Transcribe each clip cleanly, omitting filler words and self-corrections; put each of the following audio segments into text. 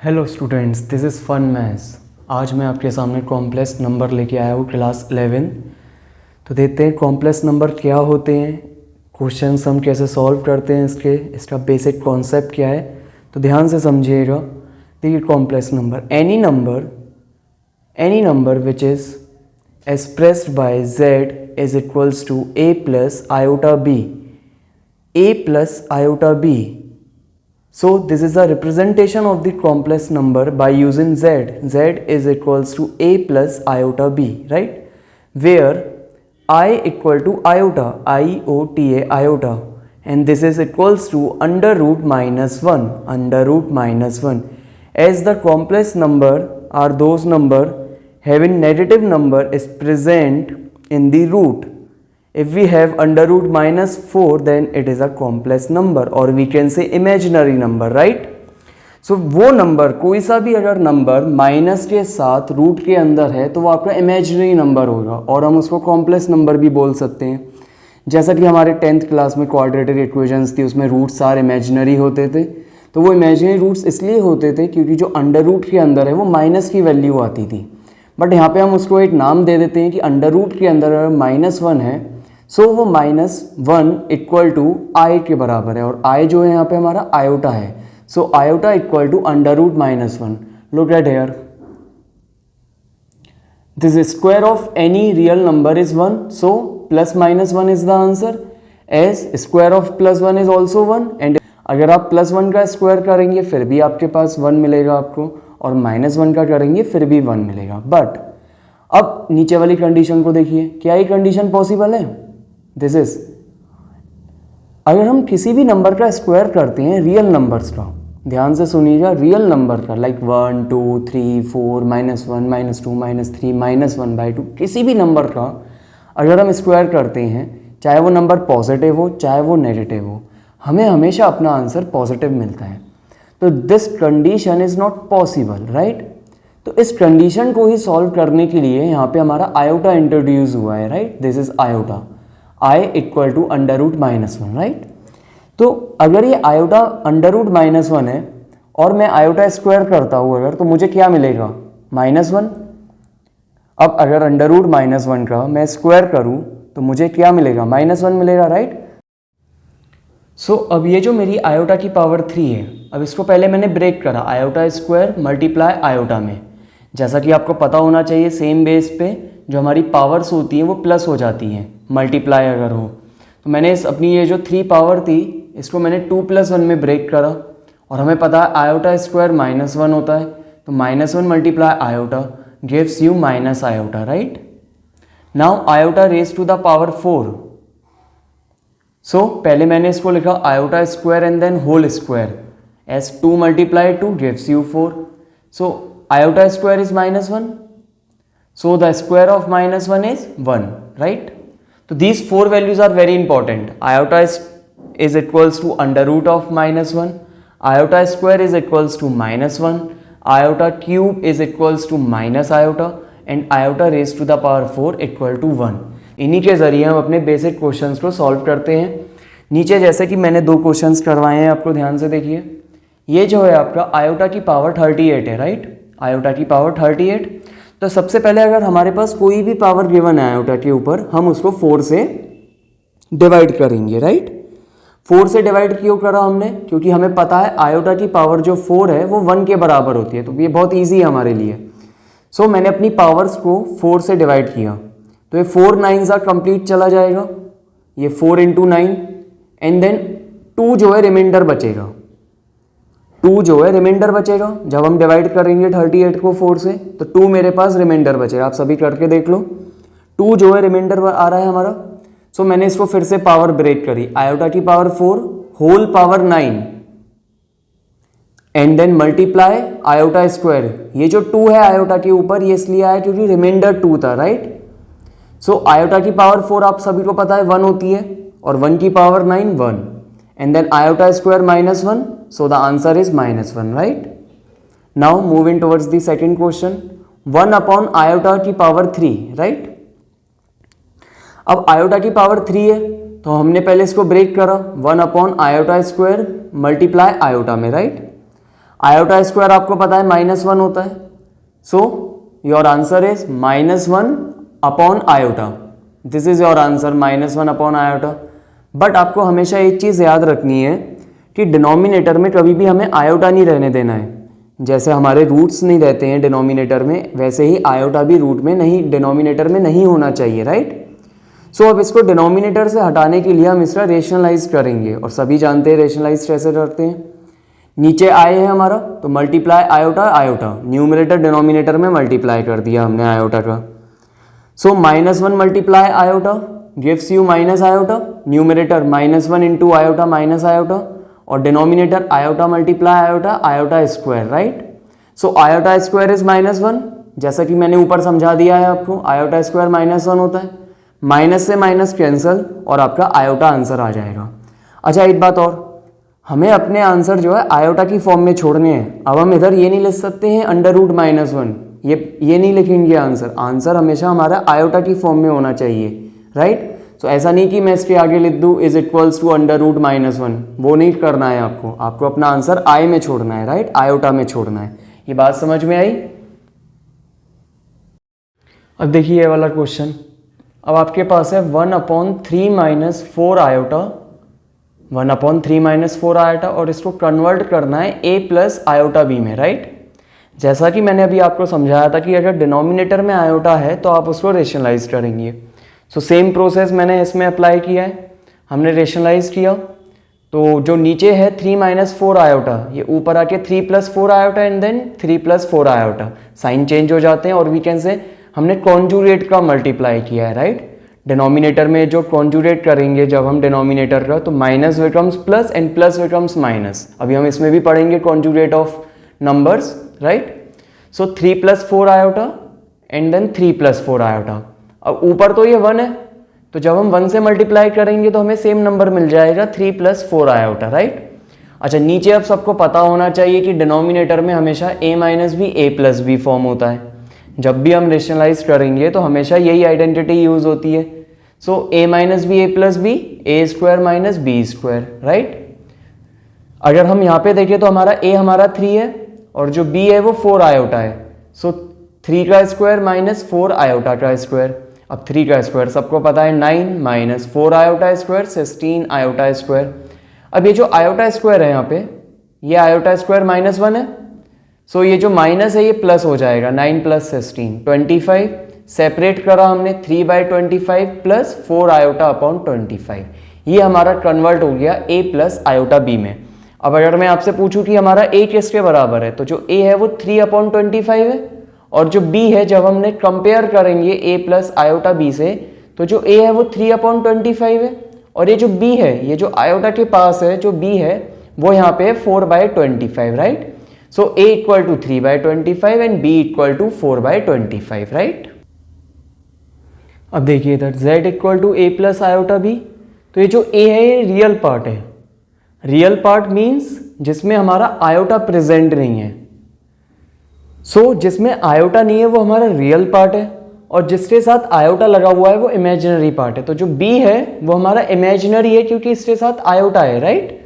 Hello students, this is fun maths. आज मैं आपके सामने कॉम्प्लेक्स नंबर लेके आया हूँ क्लास 11। तो देखते हैं कॉम्प्लेक्स नंबर क्या होते हैं, क्वेश्चंस हम कैसे सॉल्व करते हैं, इसका बेसिक कॉन्सेप्ट क्या है। तो ध्यान से समझिएगा। देखिए complex number, any number which is expressed by z is equals to a plus iota b। So this is a representation of the complex number by using z. Z is equals to a plus iota b, right? Where I equal to iota, iota, iota, and this is equals to under root minus 1. As the complex number are those number having negative number is present in the root. If we have under root minus 4, then it is a complex number or we can say imaginary number, right? So वो number, कोई सा भी अगर number minus के साथ root के अंदर है तो वो आपका इमेजिनरी नंबर होगा और हम उसको कॉम्प्लेक्स नंबर भी बोल सकते हैं। जैसा कि हमारे 10th क्लास में क्वाड्रेटिक इक्वेशंस थी, उसमें रूट्स सारे इमेजिनरी होते थे। तो वो इमेजिनरी रूट्स इसलिए होते थे क्योंकि जो अंडर रूट के अंदर है वो माइनस की वैल्यू आती थी। बट यहाँ पे हम उसको एक नाम दे देते हैं कि अंडर रूट के अंदर अगर -1 है, सो वो -1 इक्वल टू आई के बराबर है और आई जो है यहाँ पे हमारा आयोटा है। So iota equal to under root -1। Look at here, this square of any real number is 1, so +-1 is the answer. As square of +1 is also 1, and अगर आप +1 का स्क्वायर करेंगे फिर भी आपके पास 1 मिलेगा आपको, और -1 का करेंगे फिर भी 1 मिलेगा। बट अब नीचे वाली कंडीशन को देखिए, क्या ये कंडीशन पॉसिबल है? दिस इज, अगर हम किसी भी नंबर का स्क्वायर करते हैं रियल नंबर्स का, ध्यान से सुनिएगा, रियल नंबर का लाइक 1 2 3 4 -1 -2 -3 -1/2, किसी भी नंबर का अगर हम स्क्वायर करते हैं, चाहे वो नंबर पॉजिटिव हो चाहे वो नेगेटिव हो, हमें हमेशा अपना आंसर पॉजिटिव मिलता है। तो this condition is not possible, right? तो इस कंडीशन को ही सॉल्व करने के लिए यहाँ पे हमारा आयोटा इंट्रोड्यूस हुआ है, right? This is iota, i equal to under root -1, right? तो अगर ये आयोटा अंडर रूट -1 है और मैं आयोटा स्क्वायर करता हूँ अगर, तो मुझे क्या मिलेगा? -1। अब अगर अंडर रूट -1 का मैं स्क्वायर करूँ तो मुझे क्या मिलेगा? -1 मिलेगा, राइट? सो अब ये जो मेरी आयोटा की पावर 3 है, अब इसको पहले मैंने ब्रेक करा, आयोटा स्क्वायर मल्टीप्लाई आयोटा में। जैसा कि आपको पता होना चाहिए, सेम बेस पे जो हमारी पावर्स होती हैं वो प्लस हो जाती हैं मल्टीप्लाई अगर हो। तो मैंने अपनी ये जो 3 पावर थी इसको मैंने 2 + 1 में ब्रेक करा, और हमें पता है आयोटा स्क्वायर -1 होता है, तो -1 multiply iota gives you minus iota, right? Now iota raise to the power 4। So पहले मैंने इसको लिखा iota square and then whole square, as 2 × 2 gives you 4। So iota square is -1, so the square of -1 is 1, right? So these 4 values are very important. Iota is equals to under root of -1, iota square is equals to -1, iota cube is equals to minus iota, and iota raised to the power 4 equal to 1. इन्हीं के जरिए हम अपने basic questions को solve करते हैं। नीचे जैसे कि मैंने 2 क्वेश्चंस करवाए हैं, आपको ध्यान से देखिए। ये जो है आपका आयोटा की पावर 38 है, राइट? आयोटा की पावर 38। तो सबसे पहले अगर हमारे पास कोई भी पावर गिवन है आयोटा के ऊपर, हम उसको 4 से डिवाइड करेंगे, राइट? 4 से डिवाइड क्यों करा हमने? क्योंकि हमें पता है आयोटा की पावर जो 4 है वो 1 के बराबर होती है, तो ये बहुत इजी है हमारे लिए। सो मैंने अपनी पावर्स को 4 से डिवाइड किया, तो ये 4 9s कंप्लीट चला जाएगा, ये 4 × 9, एंड देन 2 जो है रिमाइंडर बचेगा, 2 जो है रिमाइंडर बचेगा। जब हम डिवाइड करेंगे 38 को 4 से, तो 2 मेरे पास रिमाइंडर बचेगा। आप सभी करके देख लो, 2 जो है रिमाइंडर आ रहा है हमारा। सो मैंने इसको फिर से पावर ब्रेक करी, आयोटा की power 4 whole power 9 and then multiply iota square. ये जो 2 है आयोटा के ऊपर, ये इसलिए आया क्योंकि रिमाइंडर 2 था, राइट? सो आयोटा की पावर 4 आप सभी को पता है 1 होती है, और 1 की power 9 1, and then iota square -1, so the answer is -1, right? Now moving towards the second question, 1 upon iota की पावर 3, right? अब iota की पावर 3 है तो हमने पहले इसको ब्रेक करा, 1 upon iota square multiply iota में, right? आयोटा स्क्वायर आपको पता है -1 होता है, so your answer is -1 upon iota. This is your answer, -1 upon iota. But आपको हमेशा एक चीज़ याद रखनी है कि डिनोमिनेटर में कभी भी हमें आयोटा नहीं रहने देना है। जैसे हमारे रूट्स नहीं रहते हैं डिनोमिनेटर में, वैसे ही आयोटा भी रूट में नहीं, डिनोमिनेटर में नहीं होना चाहिए, राइट। सो अब इसको डिनोमिनेटर से हटाने के लिए हम इसका रेशनलाइज करेंगे, और सभी जानते हैं रेशनलाइज कैसे करते हैं। नीचे आए है हमारा, तो multiply iota iota, numerator denominator में मल्टीप्लाई कर दिया हमने आयोटा का। So -1 multiply iota gives you minus iota, numerator -1 into iota minus iota, और denominator iota multiply iota, iota square, right. So iota square is -1, जैसा कि मैंने ऊपर समझा दिया है आपको, आयोटा स्क्वायर -1 होता है। माइनस से माइनस कैंसल और आपका आयोटा आंसर आ जाएगा। अच्छा एक बात और, हमें अपने आंसर जो है आयोटा की फॉर्म में छोड़ने हैं। अब हम इधर ये नहीं लिख सकते हैं √-1, ये नहीं लिखेंगे आंसर। आंसर हमेशा हमारा आयोटा की फॉर्म में होना चाहिए, राइट। सो ऐसा नहीं कि मैं इसके आगे लिख दूँ इज इक्वल्स टू √-1, वो नहीं करना है आपको। आपको अपना आंसर आई में छोड़ना है, राइट, आयोटा में छोड़ना है। ये बात समझ में आई। अब देखिए ये वाला क्वेश्चन, अब आपके पास है 1/3 - 4 आयोटा, 1/3 - 4 आयोटा, और इसको कन्वर्ट करना है a प्लस आयोटा b में, राइट। जैसा कि मैंने अभी आपको समझाया था कि अगर डिनोमिनेटर में आयोटा है तो आप उसको रेशनलाइज करेंगे। सो सेम प्रोसेस मैंने इसमें अप्लाई किया है, हमने रेशनलाइज किया। तो जो नीचे है 3 - 4 आयोटा, ये ऊपर आके 3 + 4 iota and then 3 + 4 iota, sign change हो जाते हैं। और वी कैन से हमने कॉन्जुगेट का मल्टीप्लाई किया है, राइट। डिनोमिनेटर में जो कॉन्जुगेट करेंगे जब हम डिनोमिनेटर का, तो minus becomes plus and plus becomes minus. अभी हम इसमें भी पढ़ेंगे conjugate of numbers, right. So 3 + 4 iota and then 3 + 4 iota. अब ऊपर तो ये 1 है, तो जब हम 1 से मल्टीप्लाई करेंगे तो हमें सेम नंबर मिल जाएगा 3 + 4 आयोटा, राइट। अच्छा नीचे अब सबको पता होना चाहिए कि डिनोमिनेटर में हमेशा a - b a + b form होता है। जब भी हम रेशनलाइज करेंगे तो हमेशा यही आइडेंटिटी यूज होती है। सो a - b a + b a² - b², right. अगर हम यहाँ पे देखें तो हमारा a हमारा 3 है और जो b है वो 4 आयोटा है। सो 3 का स्क्वायर - 4 आयोटा का स्क्वायर। अब 3 का स्क्वायर सबको पता है 9 - 4 आयोटा स्क्वायर 16 आयोटा स्क्वायर। अब ये जो आयोटा स्क्वायर है यहाँ पे, ये आयोटा स्क्वायर -1 है। सो ये जो माइनस है ये प्लस हो जाएगा, 9 + 16 25। सेपरेट करा हमने 3/25 प्लस 4 आयोटा अपॉन 25। ये हमारा कन्वर्ट हो गया a प्लस आयोटा b में। अब अगर मैं आपसे पूछूं कि हमारा a किसके बराबर है, तो जो a है वो 3/25 है, और जो b है जब हमने कंपेयर करेंगे a प्लस आयोटा b से, तो जो a है वो 3/25 है, और ये जो b है, ये जो आयोटा के पास है जो b है वो यहाँ पे 4/25, right. So a = 3/25 and b = 4/25, right. अब देखिए इधर z = a plus iota b, तो ये जो a है ये रियल पार्ट है। रियल पार्ट मीन्स जिसमें हमारा आयोटा प्रेजेंट नहीं है। सो जिसमें आयोटा नहीं है वो हमारा रियल पार्ट है, और जिसके साथ आयोटा लगा हुआ है वो इमेजिनरी पार्ट है। तो जो b है वो हमारा इमेजिनरी है क्योंकि इसके साथ आयोटा है, right.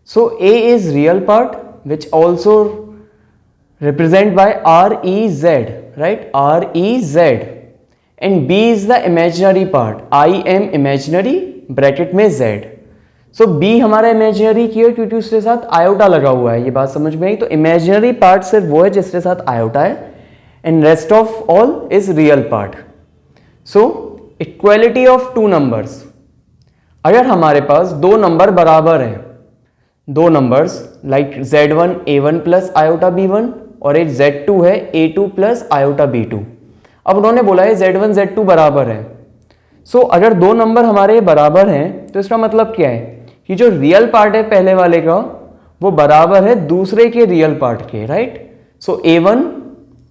So a is real part which also represent by REZ, right, REZ, and B is the imaginary part, I am imaginary bracket में Z। सो B हमारा इमेजिनरी क्यों, क्योंकि उसके साथ आयोटा लगा हुआ है। ये बात समझ में आई। तो इमेजिनरी पार्ट सिर्फ वो है जिसके साथ आयोटा है, and rest of all is real part. So equality of two numbers, अगर हमारे पास दो नंबर बराबर हैं, दो numbers like Z1 A1 plus iota B1 और एक Z2 है A2 प्लस आयोटा B2। अब उन्होंने बोला है Z1 Z2 बराबर है। सो अगर दो नंबर हमारे बराबर हैं तो इसका मतलब क्या है कि जो रियल पार्ट है पहले वाले का वो बराबर है दूसरे के रियल पार्ट के, right. So A1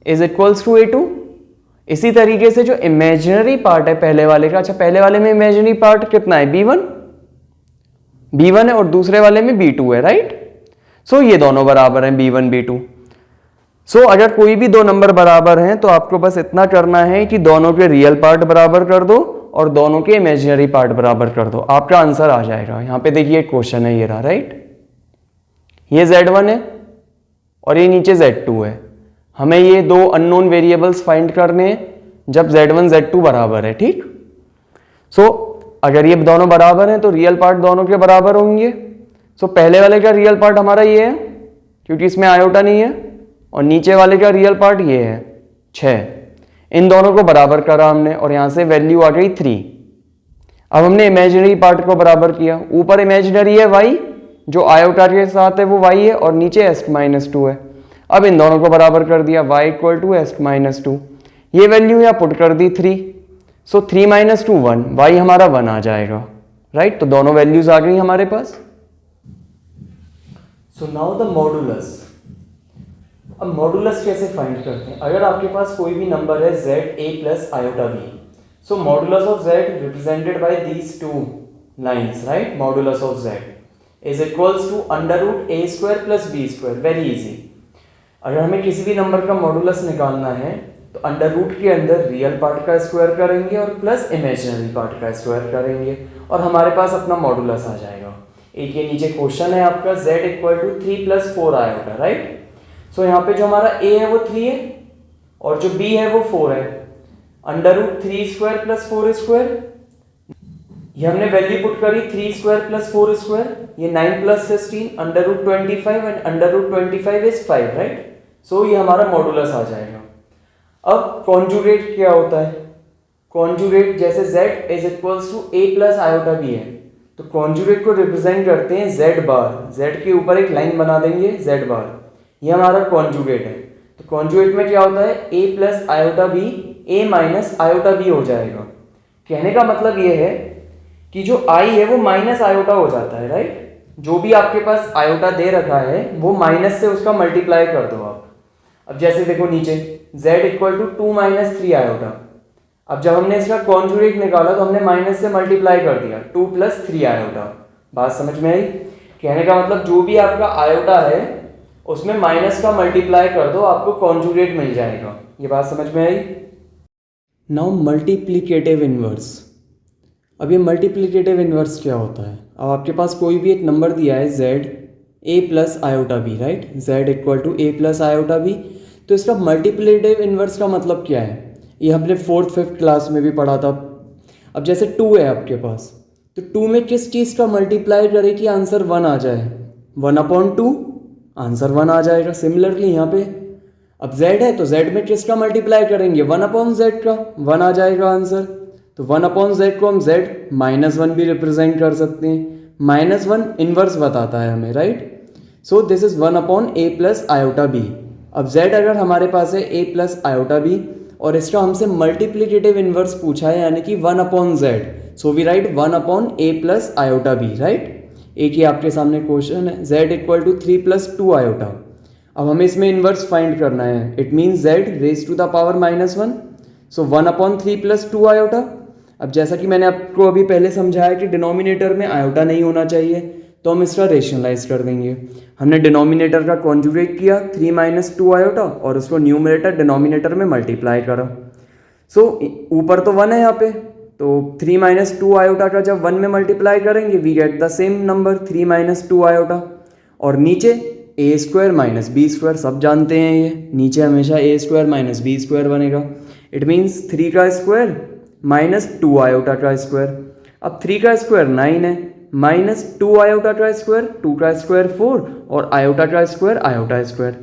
is equals to A2। इसी तरीके से जो इमेजिनरी पार्ट है पहले वाले का, अच्छा पहले वाले में इमेजिनरी पार्ट कितना है, B1 है और दूसरे वाले में B2 है, राइट। सो ये दोनों बराबर हैं B1 B2। सो अगर कोई भी दो नंबर बराबर हैं तो आपको बस इतना करना है कि दोनों के रियल पार्ट बराबर कर दो और दोनों के इमेजिनरी पार्ट बराबर कर दो, आपका आंसर आ जाएगा। यहां पे देखिए एक क्वेश्चन है ये रहा, राइट। ये Z1 है और ये नीचे Z2 है। हमें ये दो अननोन वेरिएबल्स फाइंड करने हैं जब Z1 Z2 बराबर है, ठीक। सो अगर ये दोनों बराबर हैं तो रियल पार्ट दोनों के बराबर होंगे। सो पहले वाले का रियल पार्ट हमारा ये है क्योंकि इसमें आयोटा नहीं है, और नीचे वाले का रियल पार्ट ये है 6। इन दोनों को बराबर करा हमने और यहां से वैल्यू आ गई 3। अब हमने इमेजिनरी पार्ट को बराबर किया। ऊपर इमेजिनरी है y, जो आयोटा के साथ है वो y है, और नीचे s-2 है। अब इन दोनों को बराबर कर दिया, y = s-2। ये वैल्यू यहाँ पुट कर दी 3। सो 3 - 2 1, y हमारा 1 आ जाएगा, राइट। तो दोनों वैल्यूज आ गई हमारे पास। So now the modulus. अब मॉडुलस कैसे फाइंड करते हैं? अगर आपके पास कोई भी नंबर है z a + iota b, so modulus of z represented by these two lines, right? Modulus of z is equals to √a² + b²। Very easy. अगर हमें किसी भी नंबर का मॉडुलस निकालना है तो अंडर रूट के अंदर रियल पार्ट का स्क्वायर करेंगे और प्लस इमेजिनरी पार्ट का स्क्वायर करेंगे और हमारे पास अपना मॉडुलस आ जाएगा। एक ये नीचे क्वेश्चन है आपका, z = 3 + 4 आयोटा, राइट। सो यहाँ पे जो हमारा a है वो 3 है और जो b है वो 4 है। √3² + 4², ये हमने वैल्यू पुट करी 3² + 4², ये 9 + 16 √25 एंड √25 इज 5, राइट। सो ये हमारा मॉडुलस आ जाएगा। अब कॉन्जुगेट क्या होता है? कॉन्जुगेट जैसे z = a + iota b है तो कॉन्जुगेट को रिप्रेजेंट करते हैं z बार। z के ऊपर एक लाइन बना देंगे z बार, ये हमारा कॉन्जुगेट है। तो कॉन्जुगेट में क्या होता है? a + iota b a - iota b हो जाएगा। कहने का मतलब ये है कि जो i है वो माइनस आयोटा हो जाता है, राइट। जो भी आपके पास आयोटा दे रखा है वो माइनस से उसका मल्टीप्लाई कर दो आप। अब जैसे देखो नीचे z = 2 - 3 आयोटा। अब जब हमने इसका कॉन्जुगेट निकाला तो हमने माइनस से मल्टीप्लाई कर दिया 2 + 3 आयोटा। बात समझ में आई? कहने का मतलब जो भी आपका आयोटा है उसमें माइनस का मल्टीप्लाई कर दो, आपको कॉन्जुगेट मिल जाएगा। ये बात समझ में आई? Now multiplicative inverse. अब ये मल्टीप्लिकेटिव इनवर्स क्या होता है? अब आपके पास कोई भी एक नंबर दिया है z a + iota b, right. z = a + iota b। तो इसका मल्टीप्लिकेटिव इनवर्स का मतलब क्या है? ये हमने 4th 5th क्लास में भी पढ़ा था। अब जैसे 2 है आपके पास, तो 2 में किस चीज़ का मल्टीप्लाई करे कि आंसर 1 आ जाए? 1/2 आंसर 1 आ जाएगा। सिमिलरली यहाँ पे अब z है तो z में किसका मल्टीप्लाई करेंगे? 1/z का, 1 आ जाएगा आंसर। तो 1/z को हम z -1 भी रिप्रेजेंट कर सकते हैं। -1 इनवर्स बताता है हमें, right. So this is 1/a + iota b। अब z अगर हमारे पास है a + iota b और इसका हमसे मल्टीप्लिकेटिव इनवर्स पूछा है यानी कि 1/z, so we write 1/a + iota b, right. एक ही आपके सामने क्वेश्चन है, z = 3 + 2 आयोटा। अब हमें इसमें इनवर्स फाइंड करना है। It means z raised to the power -1, so 1/3 + 2 iota. अब जैसा कि मैंने आपको अभी पहले समझाया कि डिनोमिनेटर में आयोटा नहीं होना चाहिए तो हम इसका रेशनलाइज कर देंगे। हमने डिनोमिनेटर का कॉन्जुगेट किया 3 - 2 आयोटा और उसको न्यूमरेटर डिनोमिनेटर में मल्टीप्लाई करा। सो ऊपर तो 1 है यहाँ पे, तो 3 - 2 आयोटा का जब 1 में मल्टीप्लाई करेंगे we get the same number 3 - 2 iota. और नीचे a² - b², सब जानते हैं ये नीचे हमेशा a² - b² बनेगा। इट मीन्स 3 का स्क्वायर -2 आयोटा का स्क्वायर। अब 3 का स्क्वायर 9 है, -2 आयोटा का स्क्वायर, 2 का स्क्वायर 4 और आयोटा का स्क्वायर आयोटा स्क्वायर।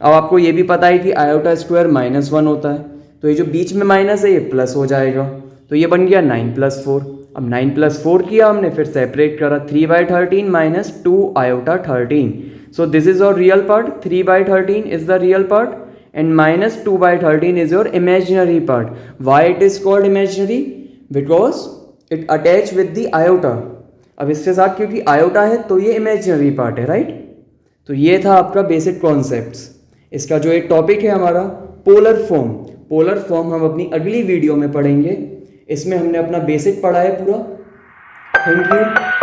अब आपको ये भी पता है कि आयोटा स्क्वायर -1 होता है, तो ये जो बीच में माइनस है ये प्लस हो जाएगा। तो ये बन गया 9 + 4। अब 9 + 4 किया हमने, फिर सेपरेट करा 3/13 - 2 iota 13। So this is your real part, 3/13 is the real part and -2/13 is your imaginary part. Why it is called imaginary? Because it attach with the iota. अब इसके साथ क्योंकि आयोटा है तो ये इमेजिनरी पार्ट है, right. तो ये था आपका बेसिक कॉन्सेप्ट्स। इसका जो एक टॉपिक है हमारा पोलर फॉर्म, पोलर फॉर्म हम अपनी अगली वीडियो में पढ़ेंगे। इसमें हमने अपना बेसिक पढ़ा है पूरा। Thank you.